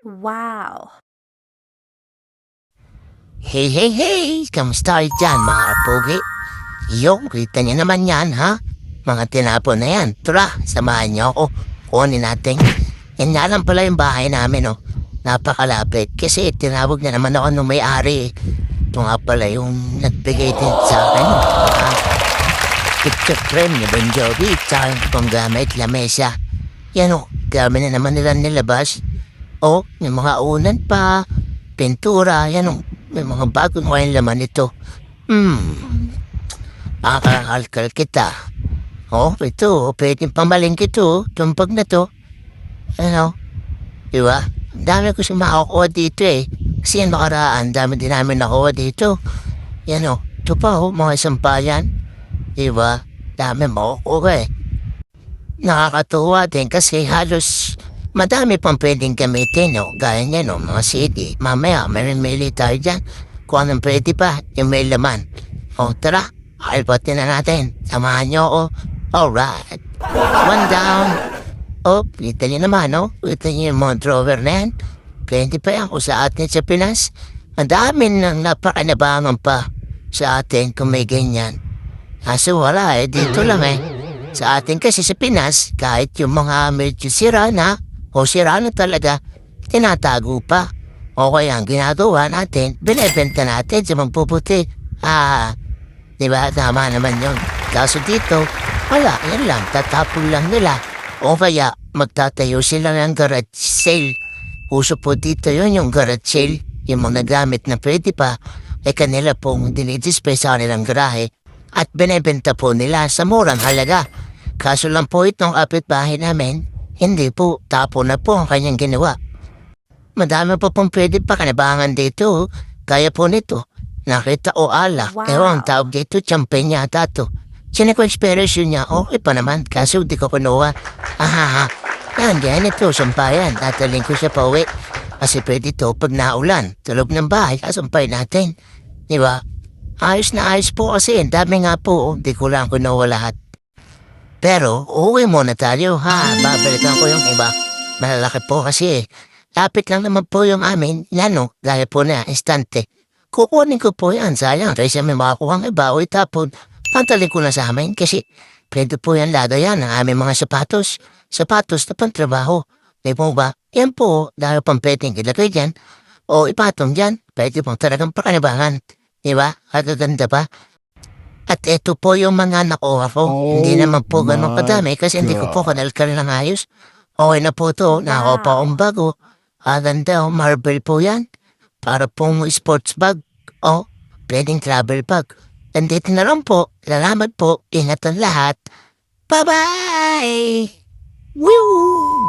Wow! Hey, hey, hey! Kamusta kayo dyan, mga kapugi? Yung, kita niyo naman yan, ha? Mga tinapon na yan. Tara, samahan niyo ako. Kunin natin. Yan nga lang pala yung bahay namin, oh. Napakalapit. Kasi tinawag na naman ako nung may-ari. Ito nga pala yung nagbigay din sa akin. Picture frame ni Bon Jovi. Tsaka yung panggamit, lamesa. Yan, oh. Dami na naman nila nilabas. Oh, may mga unan pa. Pintura, yan, oh. May mga bagong wine laman ito. Akakalkal kita. Oh, ito. Pwedeng pamalingki ito. Tumpag na to. Ano? Diba? Dami ko siya makakuha dito eh. Kasi yan makaraan. Dami din namin nakuha dito. Yan o. Ito pa o. Mga sampayan. Diba? Dami makukuha eh. Nakakatuwa din kasi halos madami pang pwedeng gamitin, no? Gaya niya, no? Mga CD. Mamaya, mamimili tayo dyan. Kung anong pwede pa, yung may laman. O, tara. Alpatin na natin. Samahan niyo ako. Alright. One down. O, kita niyo naman, no? Kita niyo yung Mont Rover na yan. Pwede pa yan kung sa atin sa Pinas. Ang dami nang napakanabangan pa sa atin kung may ganyan. Kaso wala eh. Dito lang eh. Sa atin kasi sa Pinas, kahit yung mga medyo sira na, o sira na talaga, tinatago pa. O kaya ang ginagawa natin, binibenta natin sa magpuputi. Diba? Tama naman yun. Kaso dito, wala, yan lang, tatapon lang nila. O kaya, magtatayo sila ng garage sale. Uso po dito yun, yung garage sale. Yung mga gamit na pwede pa, ay kanila pong dinidisplay sa kanilang garahe at binibenta po nila sa murang halaga. Kaso lang po itong kapitbahay namin, hindi po, tapo na po ang kanyang ginawa. Madami po pong pwede pa kanabangan dito, kaya po nito. Nakita o alak, Wow. Ewan, tawag dito, champagne yata to. Sinek ko expiration niya, okay pa naman, kaso di ko kunuha. Yan, ito, sampayan, tataling ko siya pa uwi. Kasi pwede to pag naulan, tulog ng bahay, kasampay natin. Diba? Ayos na ayos po kasi, dami nga po, di ko lang kunuha lahat. Pero, uwi muna tayo, ha? Babalikan ko yung iba. Malalaki po kasi. Lapit lang naman po yung amin. Lano, gaya po na, instante. Kukunin ko po yan, sayang. Kasi may makakuha ng iba o itapon. Pantalin ko na sa amin kasi pwede po yan lada yan ang aming mga sapatos. Sapatos na pantrabaho. Di po ba? Yan po, dahil pang pwedeng ilagay dyan. O ipatong dyan. Pwede pong talagang pakanabangan. Di ba? Kagaganda pa. At ito po yung mga nakuha ko. Hindi naman po ganun kadami kasi hindi ko po kanalkal ng ayos. Okay na po to. Nakuha pa akong bago. Ganda, marble po yan. Para pong sports bag. O, pwedeng travel bag. Nandito na lang po. Salamat po. Ingat ang lahat. Bye-bye! Woo!